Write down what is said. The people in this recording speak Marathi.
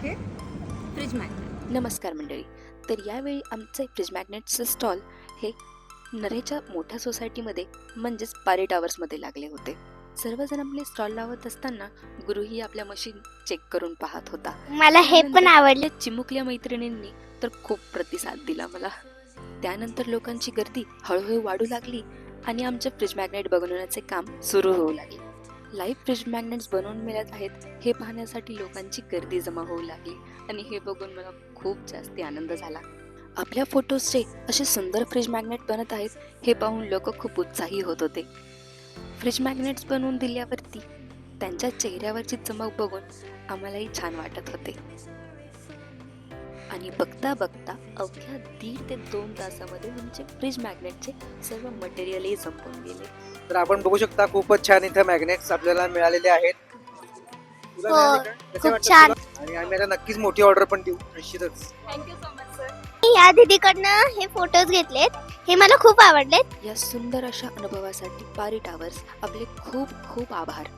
हे फ्रीज मॅग्नेट. नमस्कार मंडळी. तर यावेळी आमचे फ्रीज मॅग्नेटचं स्टॉल हे नरेच्या मोठ्या सोसायटीमध्ये म्हणजेच पारी टावर्समध्ये लागले होते. सर्वजण आपले स्टॉल लावत असताना गुरुही आपल्या मशीन चेक करून पाहत होता. मला हे पण आवडले. त्या चिमुकल्या मैत्रिणींनी तर खूप प्रतिसाद दिला मला. त्यानंतर लोकांची गर्दी हळूहळू वाढू लागली आणि आमचे फ्रीज मॅग्नेट बनवण्याचे काम सुरू होऊ लागले. लाईव्ह फ्रीज मॅग्नेट्स बनवून मिळत आहेत हे पाहण्यासाठी लोकांची गर्दी जमा होऊ लागली आणि हे बघून मला खूप जास्त आनंद झाला. आपल्या फोटोजचे असे सुंदर फ्रीज मॅग्नेट बनत आहेत हे पाहून लोक खूप उत्साही होत होते. फ्रीज मॅग्नेट्स बनवून दिल्यावरती त्यांच्या चेहऱ्यावरची चमक बघून आम्हालाही छान वाटत होते. आणि बघता बघता अवघ्या 1.5 ते 2 तासामध्ये आमचे फ्रीज मॅग्नेटचे सर्व मटेरियलही संपून गेले. तर आपण बघू शकता खूपच छान इथं मॅग्नेट्स आपल्याला मिळालेले आहेत. तुला हो, मिळाले का? कसे खूप वाटतात छान. तुला? आणि आम्ही आता नक्कीच मोठी ऑर्डर पण देऊ निश्चितच. Thank you so much sir. मी या दीदीकडनं हे फोटोज घेतलेत, हे मला खूप आवडलेत. या सुंदर अशा अनुभवासाठी पारी टावर्स आपले खूप खूप आभार.